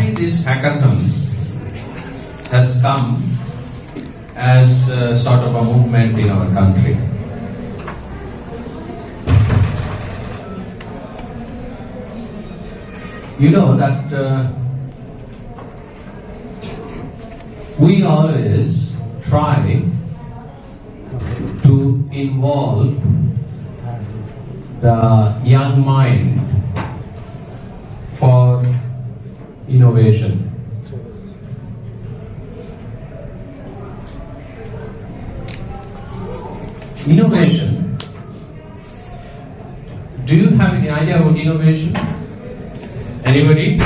why this hackathon has come as sort of a movement in our country. You know that we always try to involve the young mind for innovation. Innovation. Do you have any idea about innovation? Anybody?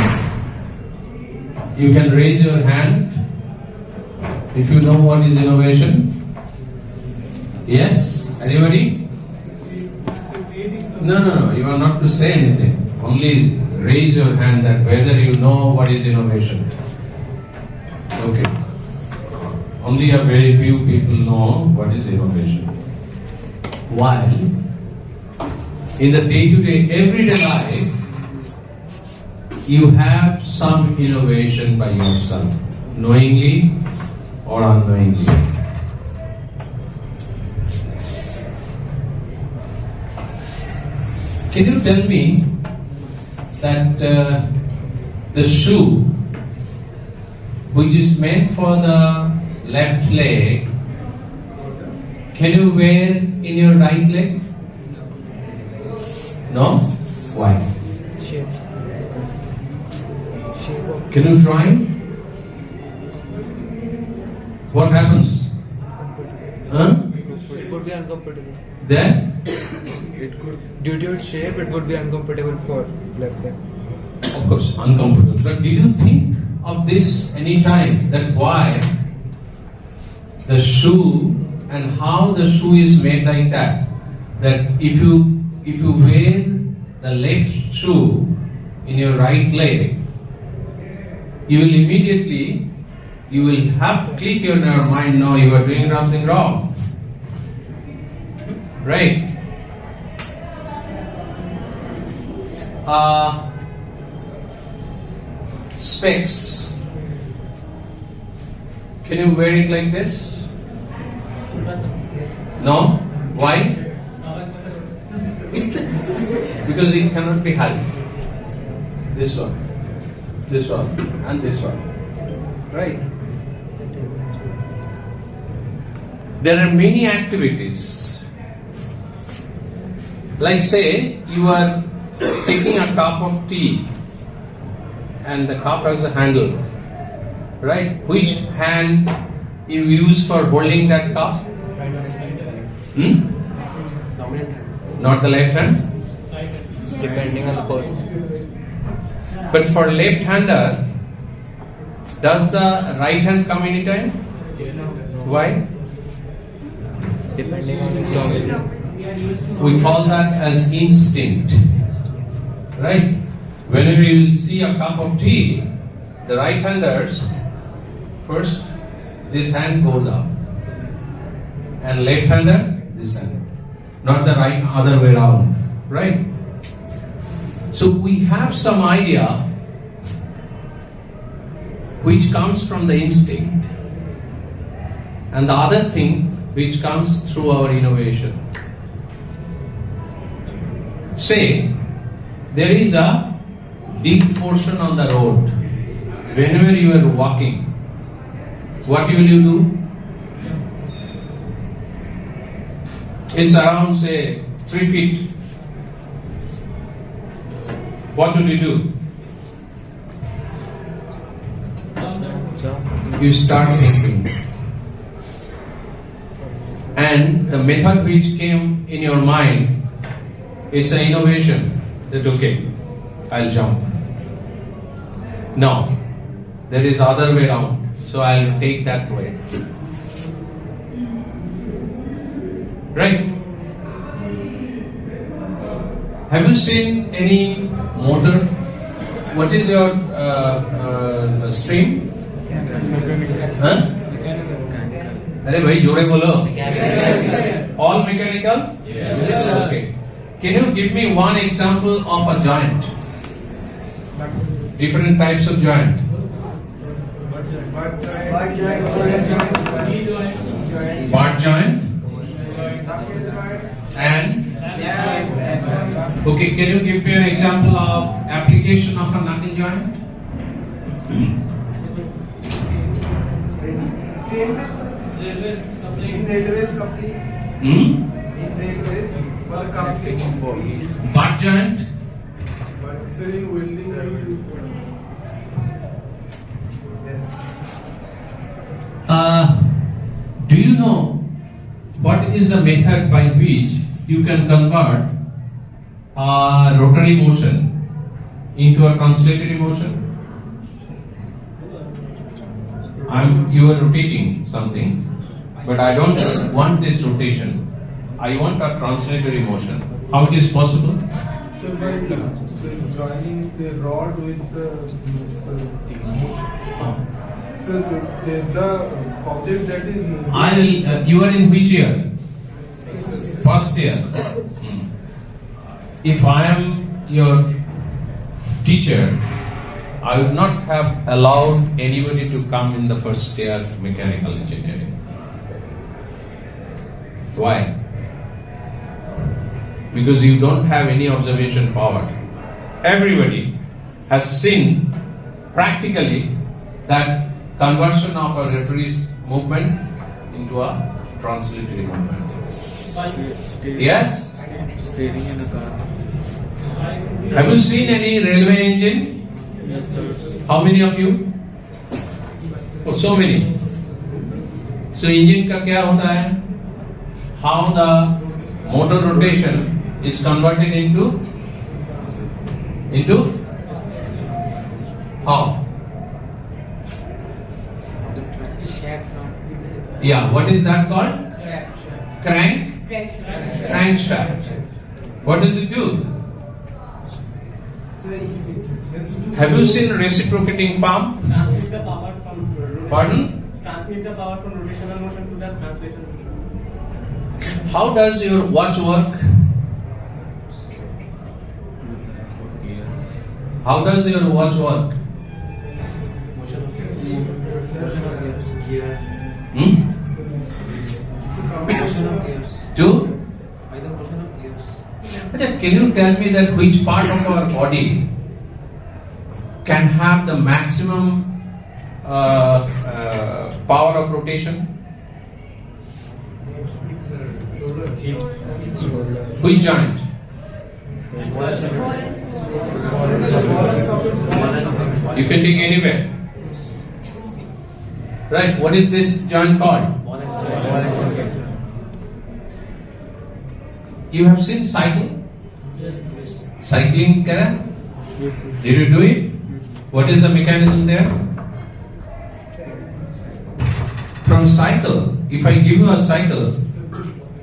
You can raise your hand if you know what is innovation. Yes? Anybody? No. You are not to say anything. Only raise your hand that whether you know what is innovation. Okay. Only a very few people know what is innovation. While in the day-to-day, everyday life, you have some innovation by yourself, knowingly or unknowingly. Can you tell me that the shoe which is meant for the left leg, can you wear in your right leg? No? Why? Can you try? What happens? Huh? It could be uncomfortable. Then? It could, due to its shape, it would be uncomfortable for left leg. Of course, uncomfortable. But did you think of this any time? That why the shoe and how the shoe is made like that? That if you wear the left shoe in your right leg, you will have click in your mind, no, you are doing something wrong. Right? Specs. Can you wear it like this? No? Why? Because it cannot be held. This one, and this one. Right? There are many activities. Like say, you are taking a cup of tea and the cup has a handle. Right? Which hand you use for holding that cup? Not the left hand? Depending on the person. But for left-hander, does the right hand come anytime? Why? Depending on the dominant. We call that as instinct. Right? Whenever you see a cup of tea, the right-handers, first this hand goes up. And left-hander, this hand. Not the right, other way around. Right? So we have some idea which comes from the instinct, and the other thing which comes through our innovation. Say, there is a big portion on the road. Whenever you are walking, what will you do? It's around, say, 3 feet. What would you do? You start thinking. And the method which came in your mind is an innovation. That okay, I'll jump. No, there is other way around. So I'll take that way. Right? Have you seen any motor? What is your stream? Huh? अरे भाई जोरे बोलो. All mechanical? Yes. Okay. Can you give me one example of a joint? Different types of joint. Butt joint. And okay, can you give me an example of application of a knuckle joint? Butt joint. Do you know what is the method by which you can convert a rotary motion into a translatory motion? You are rotating something, but I don't want this rotation. I want a translatory motion. How it is possible? So by joining the rod with the object that is moving. You are in which year? First year. If I am your teacher, I would not have allowed anybody to come in the first year mechanical engineering. Why? Because you don't have any observation power. Everybody has seen practically that conversion of a rotary movement into a translatory movement. Yes? Steering in a car. Have you seen any railway engine? Yes, sir. How many of you? Oh, so many. So engine का क्या होता है? How the motor rotation is converted into how? Yeah, what is that called? Crankshaft. What does it do? Have you seen reciprocating pump? Transmit the power from rotation. Pardon? Transmit the power from rotational motion to the translation motion. How does your watch work? How does your watch work? Motion of gears. Motion of gears. Two? By the motion of gears. Can you tell me that which part of our body can have the maximum power of rotation? Which joint? You can take anywhere. Right, what is this joint called? You have seen cycling? Cycling, Karen? Did you do it? What is the mechanism there? From cycle, if I give you a cycle,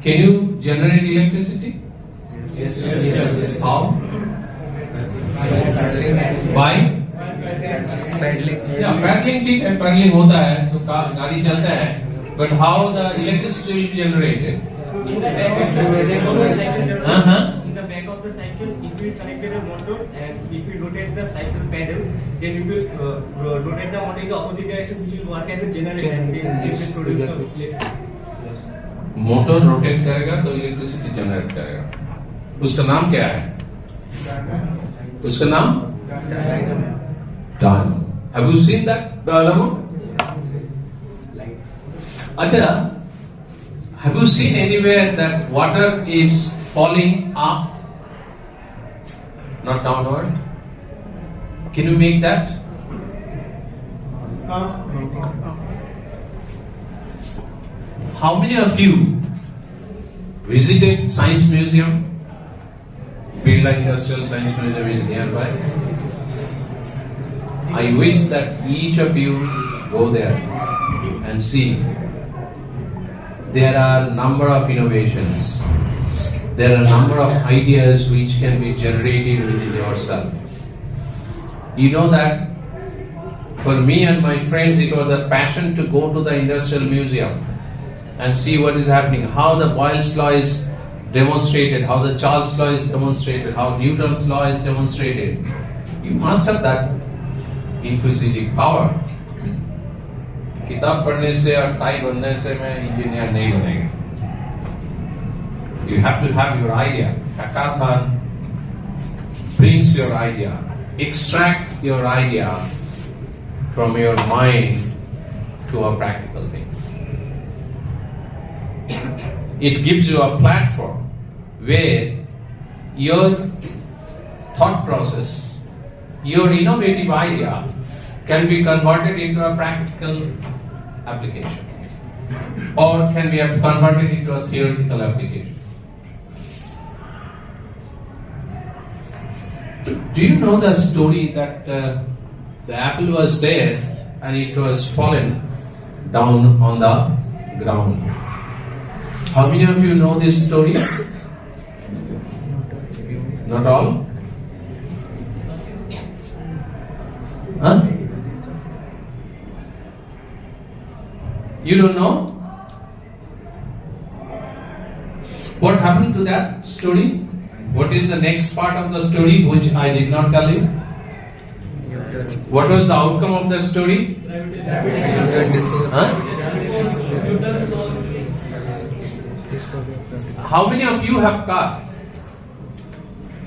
can you generate electricity? Yes. How? By? Paddling. Yeah, paddling ठीक है, paddling होता है तो गाड़ी चलता है, but how the electricity will be generated? In the back of the cycle, Uh-huh. in the back of the cycle, if you connected a motor and if you rotate the cycle pedal, then you will rotate the motor in the opposite direction, which will work as a generator and then it will produce the electricity. Motor rotate करेगा तो electricity generate करेगा. उसका नाम क्या है? उसका नाम? Dynamo. Have you seen that dynamo? अच्छा, have you seen anywhere that water is falling up, not downward? Can you make that? How many of you visited Science Museum? Birla Industrial Science Museum is nearby. I wish that each of you go there and see. There are a number of innovations. There are a number of ideas which can be generated within yourself. You know that for me and my friends, it was a passion to go to the Industrial Museum and see what is happening, how the Boyle's law is demonstrated, how the Charles law is demonstrated, how Newton's law is demonstrated. You must have that inquisitive power. किताब पढ़ने से और tie बनने से मैं engineer नहीं बनेगा. You have to have your idea. Hackathon brings your idea. Extract your idea from your mind to a practical thing. It gives you a platform where your thought process, your innovative idea can be converted into a practical application or can be converted into a theoretical application. Do you know the story that the apple was there and it was fallen down on the ground? How many of you know this story? Not all? Huh? You don't know? What happened to that story? What is the next part of the story which I did not tell you? What was the outcome of the story? Huh? How many of you have car?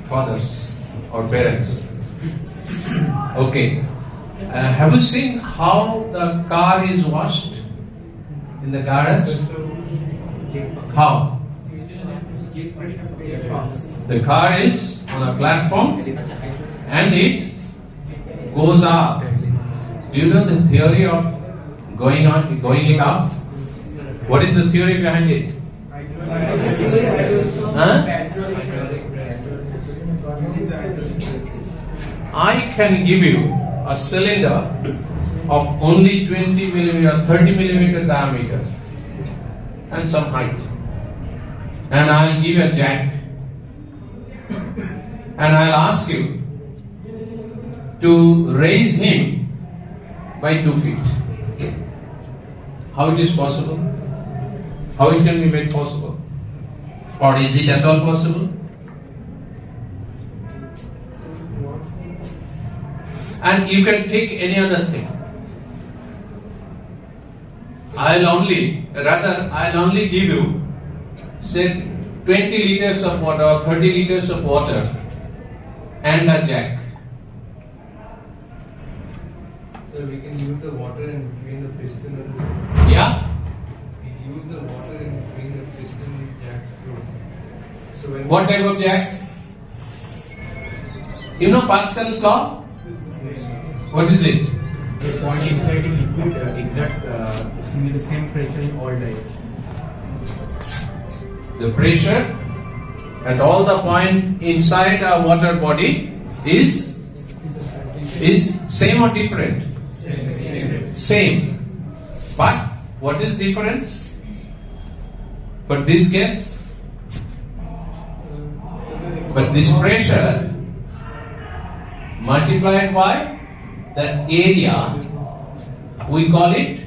Fathers or parents? Okay. Have you seen how the car is washed in the garage? How? The car is on a platform and it goes up. Do you know the theory of going it up? What is the theory behind it? Huh? I can give you a cylinder of only 20 millimeter, 30 millimeter diameter and some height. And I'll give a jack. And I'll ask you to raise him by 2 feet. How it is possible? How it can be made possible? Or is it at all possible? And you can take any other thing. I'll only give you, say, 20 liters of water or 30 liters of water and a jack. So we can use the water in between the piston and the... Yeah? We use the water in between the piston and jack screw. So when What type of jack? You know Pascal's law? What is it? The point inside the liquid exerts the same pressure in all directions. The pressure at all the point inside a water body is same or different? Same. But what is difference? For this case, but this pressure multiplied by the area, we call it,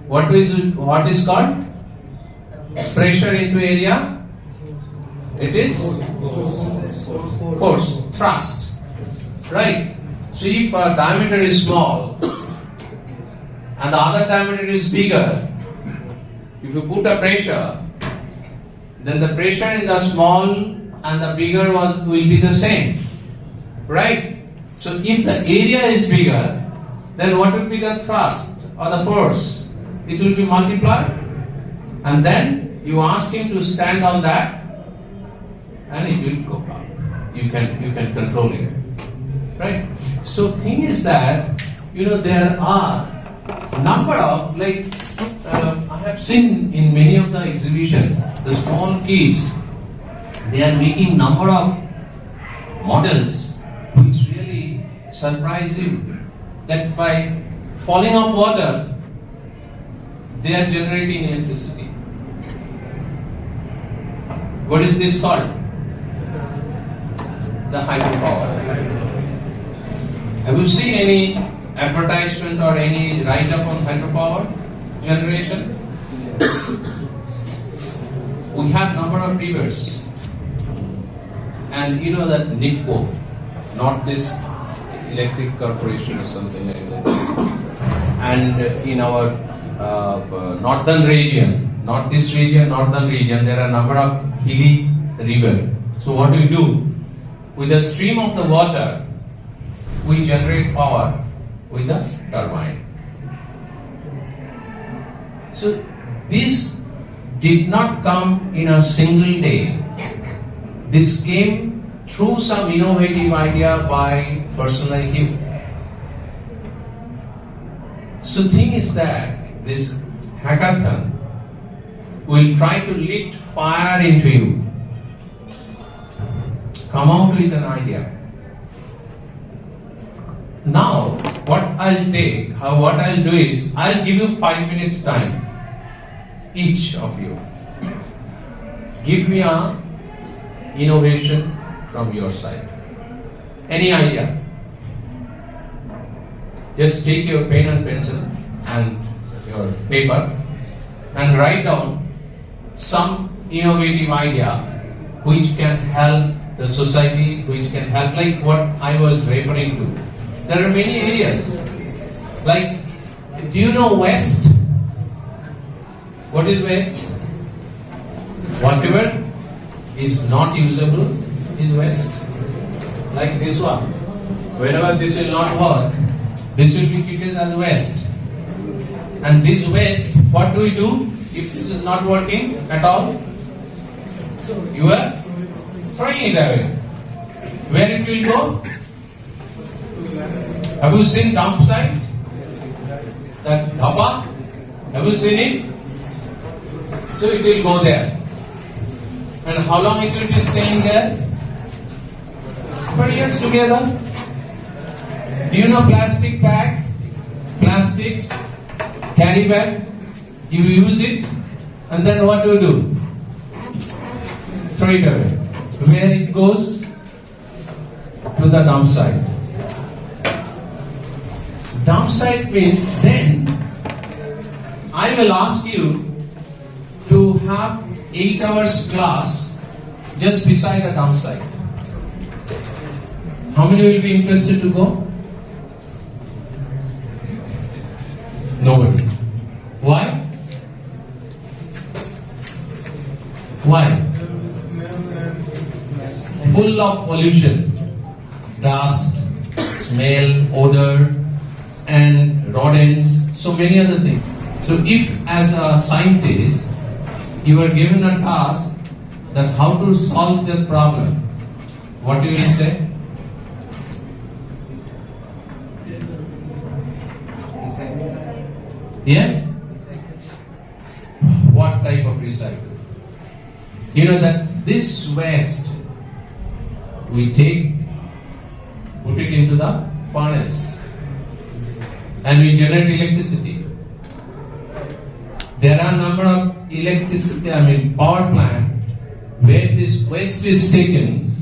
what is called? Pressure into area? It is force, thrust, right? So if a diameter is small and the other diameter is bigger, if you put a pressure, then the pressure in the small and the bigger will be the same, right? So if the area is bigger, then what will be the thrust or the force? It will be multiplied, and then you ask him to stand on that, and it will go up. You can control it, right? So thing is that there are number of I have seen in many of the exhibition, the small kids, they are making number of models which really surprise you, that by falling of water they are generating electricity. What is this called? The hydropower. Have you seen any advertisement or any write-up on hydropower generation? We have number of rivers, and you know that NIPCO, not this electric corporation or something like that, and in our northern region, not this region, northern region, there are a number of hilly rivers. So what we do, with the stream of the water, we generate power with the turbine. So this did not come in a single day. This came through some innovative idea by a person like you. So thing is that this hackathon will try to lit fire into you. Come out with an idea. Now, what I'll do is, I'll give you 5 minutes time, each of you. Give me a innovation from your side. Any idea? Just take your pen and pencil and your paper and write down some innovative idea which can help the society, which can help, like what I was referring to. There are many areas. Like, do you know waste? What is waste? Whatever is not usable is waste. Like this one. Whenever this will not work, this will be treated as waste. And this waste, what do we do if this is not working at all? You are throwing it away. Where it will go? Have you seen dump site? That dhaba? Have you seen it? So it will go there. And how long it will be staying there? 20 years together. Do you know plastic bag? Plastics? Carry bag? You use it and then what do you do? Throw it away. Where it goes? To the dump site. Dump site means then I will ask you to have 8 hours class just beside a dump site. How many will be interested to go? Nobody. Why? Why? Full of pollution, dust, smell, odor, and rodents, so many other things. So if as a scientist you are given a task that how to solve that problem, what do you say? Yes? What type of recycle? You know that this waste we take, put it into the furnace and we generate electricity. There are a number of power plant where this waste is taken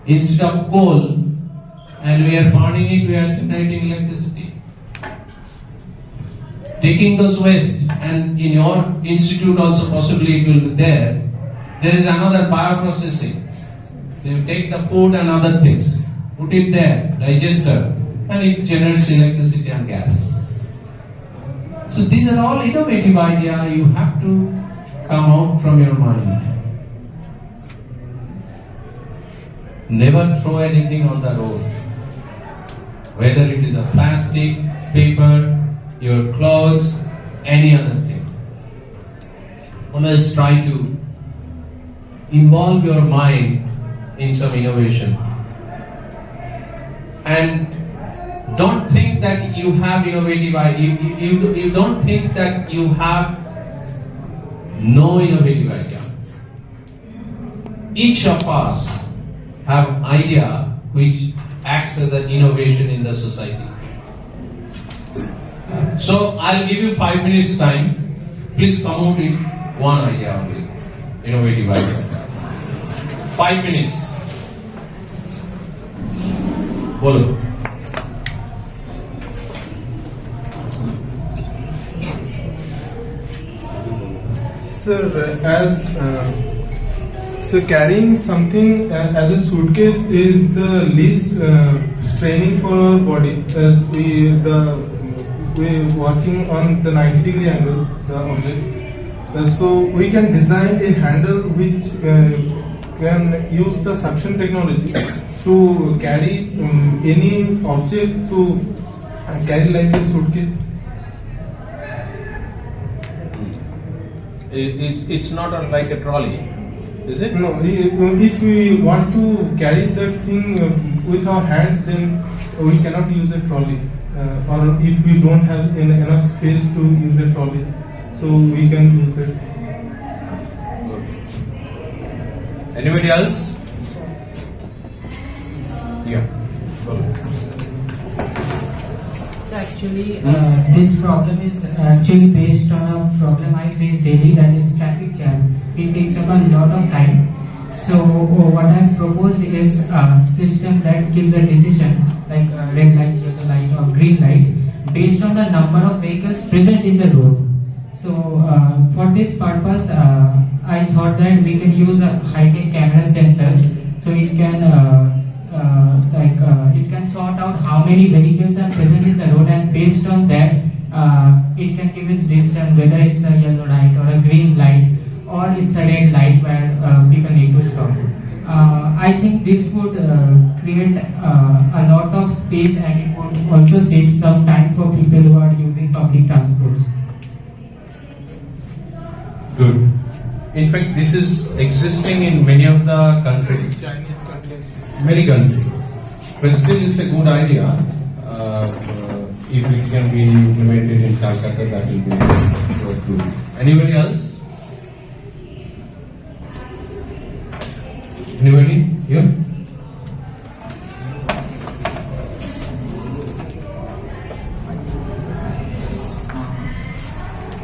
instead of coal and we are burning it, we are generating electricity. Taking those waste, and in your institute also possibly it will be there. There is another bioprocessing. So you take the food and other things, put it there, digester, and it generates electricity and gas. So these are all innovative ideas. You have to come out from your mind. Never throw anything on the road. Whether it is a plastic, paper, your clothes, any other thing. Always try to involve your mind in some innovation. And don't think that you have innovative idea. You don't think that you have no innovative idea. Each of us have idea which acts as an innovation in the society. So I'll give you 5 minutes time. Please come out with one idea only, innovative idea. 5 minutes. Bolo. Sir, so carrying something as a suitcase is the least straining for our body, as we working on the 90-degree angle, the object. So we can design a handle which can use the suction technology to carry any object to carry like a suitcase. It's not like a trolley, is it? No, if we want to carry that thing with our hand, then we cannot use a trolley. Or if we don't have enough space to use a trolley, so we can use that. Anybody else? Yeah. Go. So actually, this problem is actually based on a problem I face daily, that is traffic jam. It takes up a lot of time. So what I have proposed is a system that gives a decision like red light, yellow light or green light based on the number of vehicles present in the road. So for this purpose, I thought that we can use a high-tech camera sensors, so it can it can sort out how many vehicles are present in the road, and based on that, it can give its decision whether it's a yellow light or a green light or it's a red light where people need to stop. I think this would create a lot of space, and it would also save some time for people who are using public transports. Good. In fact, this is existing in many of the countries. Chinese countries. Many countries. But still it's a good idea. If it can be implemented in Calcutta, that will be good. Anybody else? Anybody here?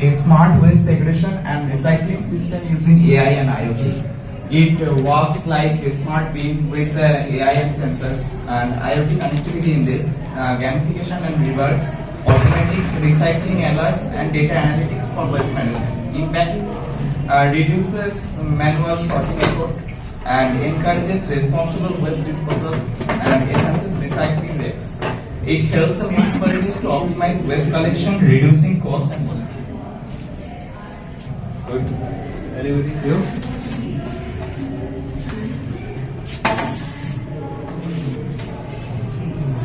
A smart waste segregation and recycling system using AI and IoT. It works like a smart bin with AI and sensors and IoT connectivity in this, gamification and rewards, automatic recycling alerts and data analytics for waste management. Impact reduces manual sorting effort and encourages responsible waste disposal and enhances recycling rates. It helps the municipalities to optimize waste collection, reducing cost and pollution. Good. Anybody here?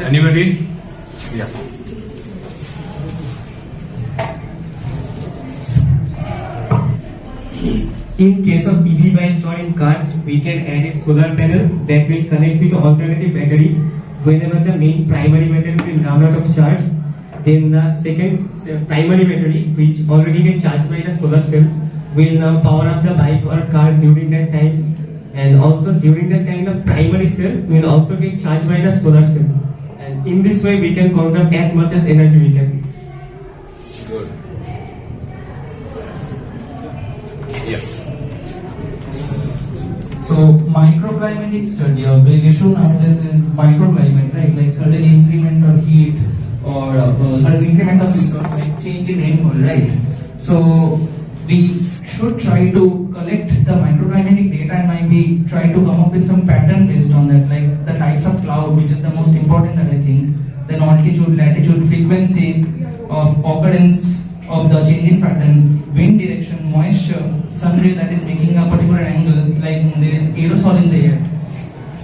Anybody? Yeah. In case of EV bikes or in cars, we can add a solar panel that will connect with the alternative battery whenever the main primary battery will run out of charge. Then the second primary battery, which already get charged by the solar cell, will now power up the bike or car during that time, and also during that time the primary cell will also get charged by the solar cell, and in this way we can conserve as much as energy we can. Good. Yeah. So microclimatic study, a big issue nowadays is microclimate, right? Like sudden increment of heat or sudden increment of like change in rainfall, right? So we should try to collect the microclimatic data and maybe try to come up with some pattern based on that, like the types of cloud, which is the most important that I think, then altitude, latitude, frequency of occurrence of the changing pattern, wind direction, moisture, sun ray that is making a particular angle, like there is aerosol in the air.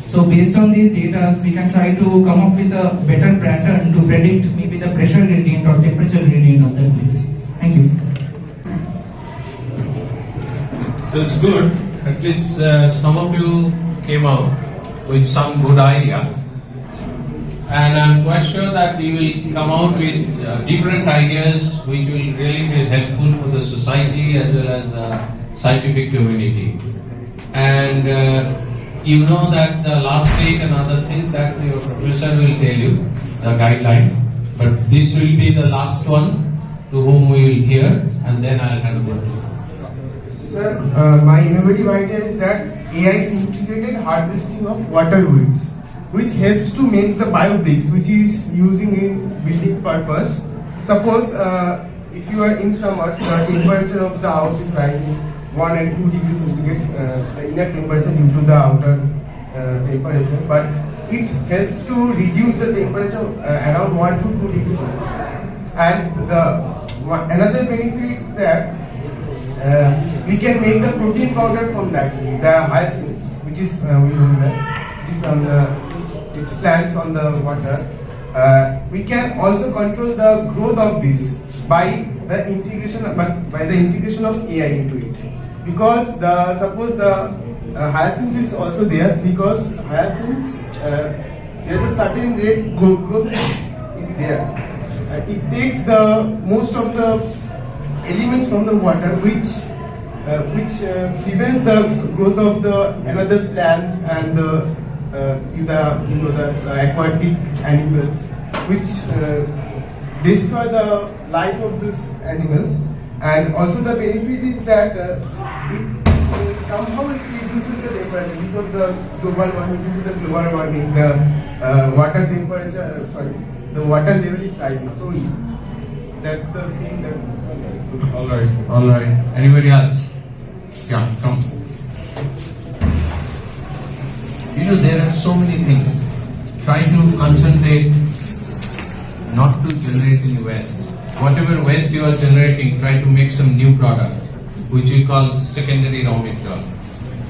So based on these data, we can try to come up with a better pattern to predict maybe the pressure gradient or temperature gradient of that place. Thank you. So it's good. At least some of you came out with some good idea. And I'm quite sure that you will come out with different ideas which will really be helpful for the society as well as the scientific community. And you know that the last date and other things that your professor will tell you, the guideline. But this will be the last one to whom we will hear, and then I'll hand over to you. Sir, my innovative idea is that AI integrated harvesting of water weeds, which helps to make the biobricks, which is using in building purpose. Suppose if you are in summer, the temperature of the house is rising 1 and 2 degrees centigrade, the inner temperature due to the outer temperature, but it helps to reduce the temperature around 1 to 2 degrees centigrade. And another benefit is that we can make the protein powder from that, the hyacinths, which is we know that it is on the, its plants on the water. We can also control the growth of this by the integration of AI into it. Because suppose the hyacinth is also there, because hyacinths there's a certain rate growth is there. It takes the most of the elements from the water, which prevents the growth of the another plants and the aquatic animals, which destroy the life of these animals. And also the benefit is that somehow it reduces the temperature, because the global warming, due to the global warming, the water temperature, the water level is rising. So that's the thing that. All right. Anybody else? Yeah, come. There are so many things. Try to concentrate not to generate in waste. Whatever waste you are generating, try to make some new products, which we call secondary raw material.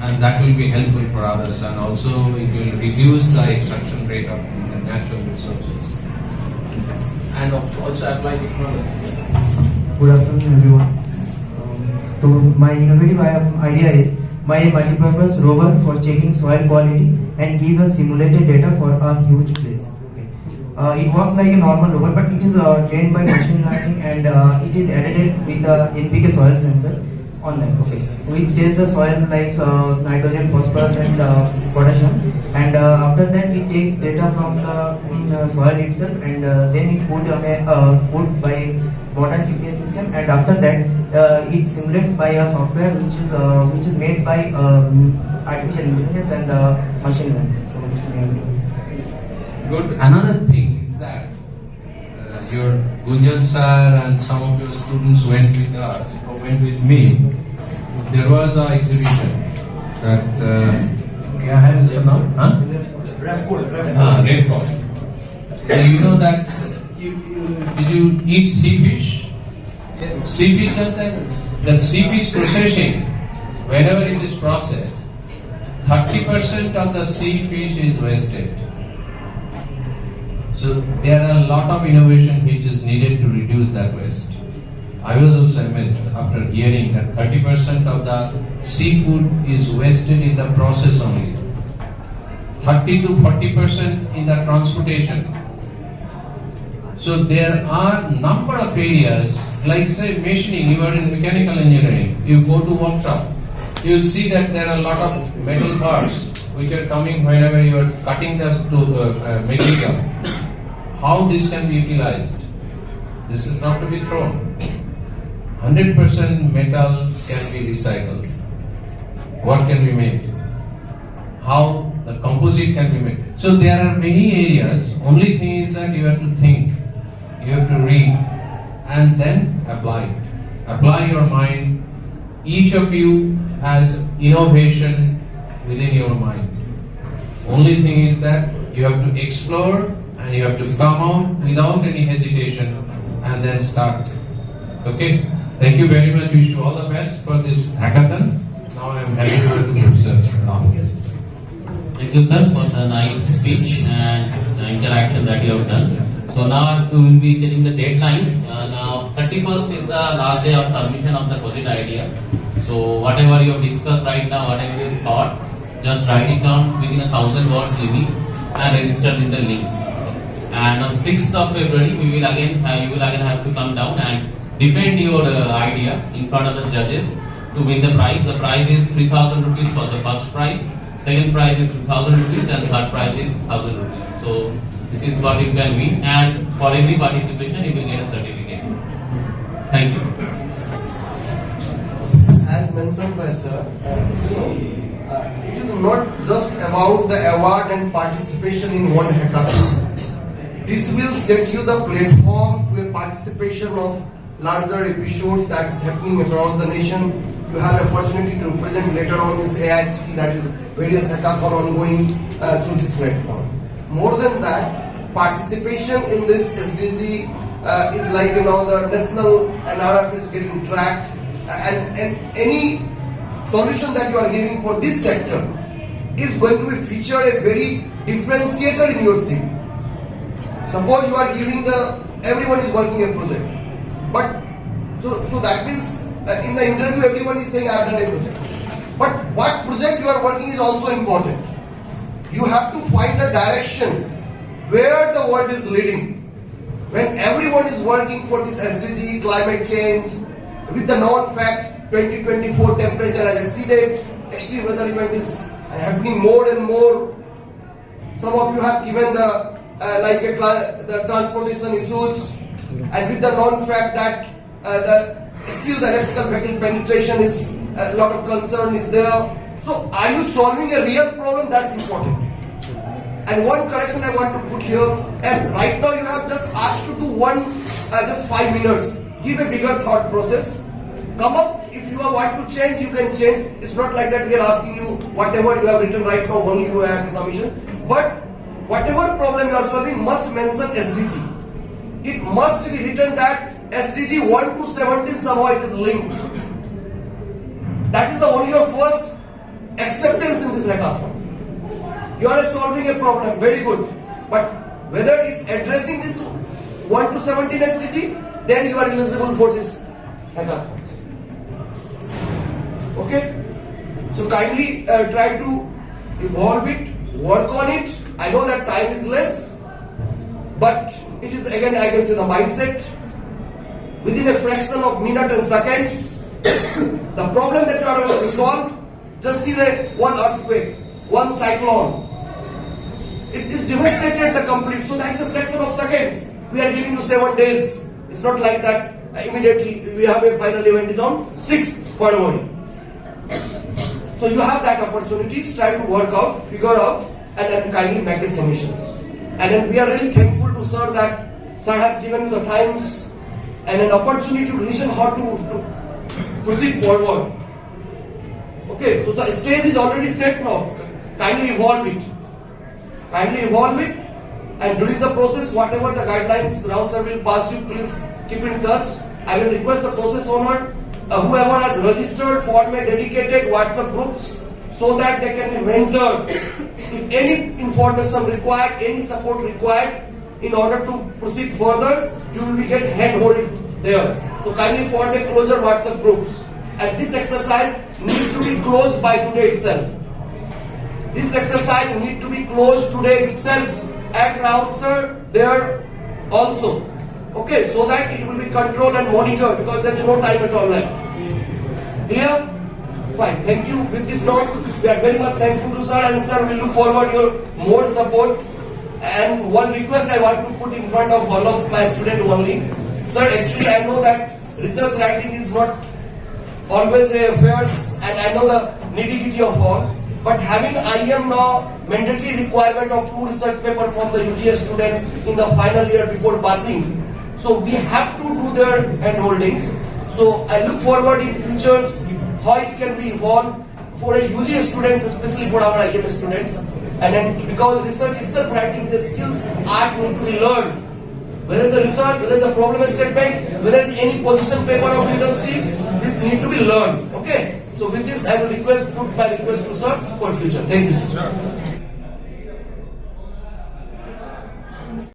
And that will be helpful for others, and also it will reduce the extraction rate of the natural resources. And also apply technology. Good afternoon, everyone. So my innovative idea is my multi-purpose rover for checking soil quality and give us simulated data for a huge place. It works like a normal rover, but it is trained by machine learning, and it is edited with a NPK soil sensor on that, which tests the soil like nitrogen, phosphorus and potassium, and after that it takes data from the soil itself, and then it put on a put by modern GPS system, and after that it simulates by a software which is made by artificial intelligence and machine learning. So good. Another thing is that your Gunjan sir and some of your students went with us or went with me. There was an exhibition that Rainfall. So you know that did you eat sea fish? Sea fish, that sea fish processing, whenever it is processed, 30% of the sea fish is wasted. So there are a lot of innovation which is needed to reduce that waste. I was also amazed after hearing that 30% of the seafood is wasted in the process only. 30 to 40% in the transportation. So there are number of areas, like say machining, you are in mechanical engineering, you go to workshop, you will see that there are a lot of metal parts which are coming whenever you are cutting the material. How this can be utilized? This is not to be thrown. 100% metal can be recycled. What can be made? How the composite can be made? So there are many areas. Only thing is that you have to think, you have to read, and then apply it. Apply your mind. Each of you has innovation within your mind. Only thing is that you have to explore and you have to come out without any hesitation and then start. Okay? Thank you very much. Wish you all the best for this hackathon. Now I am handing over to Professor Ram. Thank you, sir, for the nice speech and the interaction that you have done. So now we will be telling the deadlines. Now 31st is the last day of submission of the project idea. So whatever you have discussed right now, whatever you thought, just write it down within 1,000 words limit and register in the link. And on 6th of February, you will again have to come down and defend your idea in front of the judges to win the prize. The prize is 3,000 rupees for the first prize, second prize is 2,000 rupees, and third prize is 1,000 rupees. So this is what you can win, and for every participation you will get a certificate. Thank you. As mentioned by sir, it is not just about the award and participation in one hackathon. This will set you the platform to a participation of larger episodes that is happening across the nation. You have opportunity to present later on this AI city, that is various hackathon ongoing through this platform. More than that, participation in this SDG is like the national NRF is getting tracked, and any solution that you are giving for this sector is going to be featured a very differentiator in your city. Suppose you are giving everyone is working a project, but so that means in the interview everyone is saying I have done a project. But what project you are working is also important. You have to find the direction where the world is leading. When everyone is working for this SDG, climate change, with the known fact 2024 temperature has exceeded, extreme weather event is happening more and more. Some of you have given the transportation issues, and with the known fact that still the electrical vehicle penetration is a lot of concern is there. So are you solving a real problem? That's important. And one correction I want to put here, as right now you have just asked to do just 5 minutes. Give a bigger thought process. Come up, if you want to change, you can change. It's not like that we are asking you whatever you have written right now, only you have the submission. But whatever problem you are solving must mention SDG. It must be written that SDG 1 to 17 somehow it is linked. That is the only your first acceptance in this hackathon. You are solving a problem, very good. But whether it's addressing this 1 to 17 SDG, then you are eligible for this hackathon. Okay? So kindly try to evolve it, work on it. I know that time is less, but it is again, I can say, the mindset. Within a fraction of minutes and seconds, the problem that you are going to solve, just see one earthquake, one cyclone. It's devastated the complete. So that is a fraction of seconds. We are giving you 7 days. It's not like that immediately we have a final event is on 6th February. So you have that opportunities. Try to work out, figure out, and then kindly make the submissions. And then we are really thankful to sir that sir has given you the times and an opportunity to listen how to proceed forward. Okay, so the stage is already set now. Kindly evolve it. Kindly evolve it, and during the process, whatever the guidelines Rao sir will pass you, please keep in touch. I will request the process owner, whoever has registered, form a dedicated WhatsApp groups so that they can be mentored. If any information required, any support required, in order to proceed further, you will be get hand-held there. So kindly form a closer WhatsApp groups. And this exercise needs to be closed by today itself. This exercise needs to be closed today itself at Rao sir there also. Okay, so that it will be controlled and monitored because there is no time at all left. Clear? Fine. Thank you. With this note, we are very much thankful to sir, and sir, we look forward your more support. And one request I want to put in front of all of my students only. Sir, actually I know that research writing is not always a affair, and I know the nitty-gritty of all. But having IM now mandatory requirement of 2 research papers from the UGS students in the final year before passing. So we have to do their handholdings. So I look forward in futures how it can be evolved for a UGS students, especially for our IM students. And then because research itself writing is a skills art need to be learned. Whether the research, whether the problem statement, whether it's any position paper of industries, this need to be learned. Okay. So with this, I will put my request to sir for future. Thank you, sir.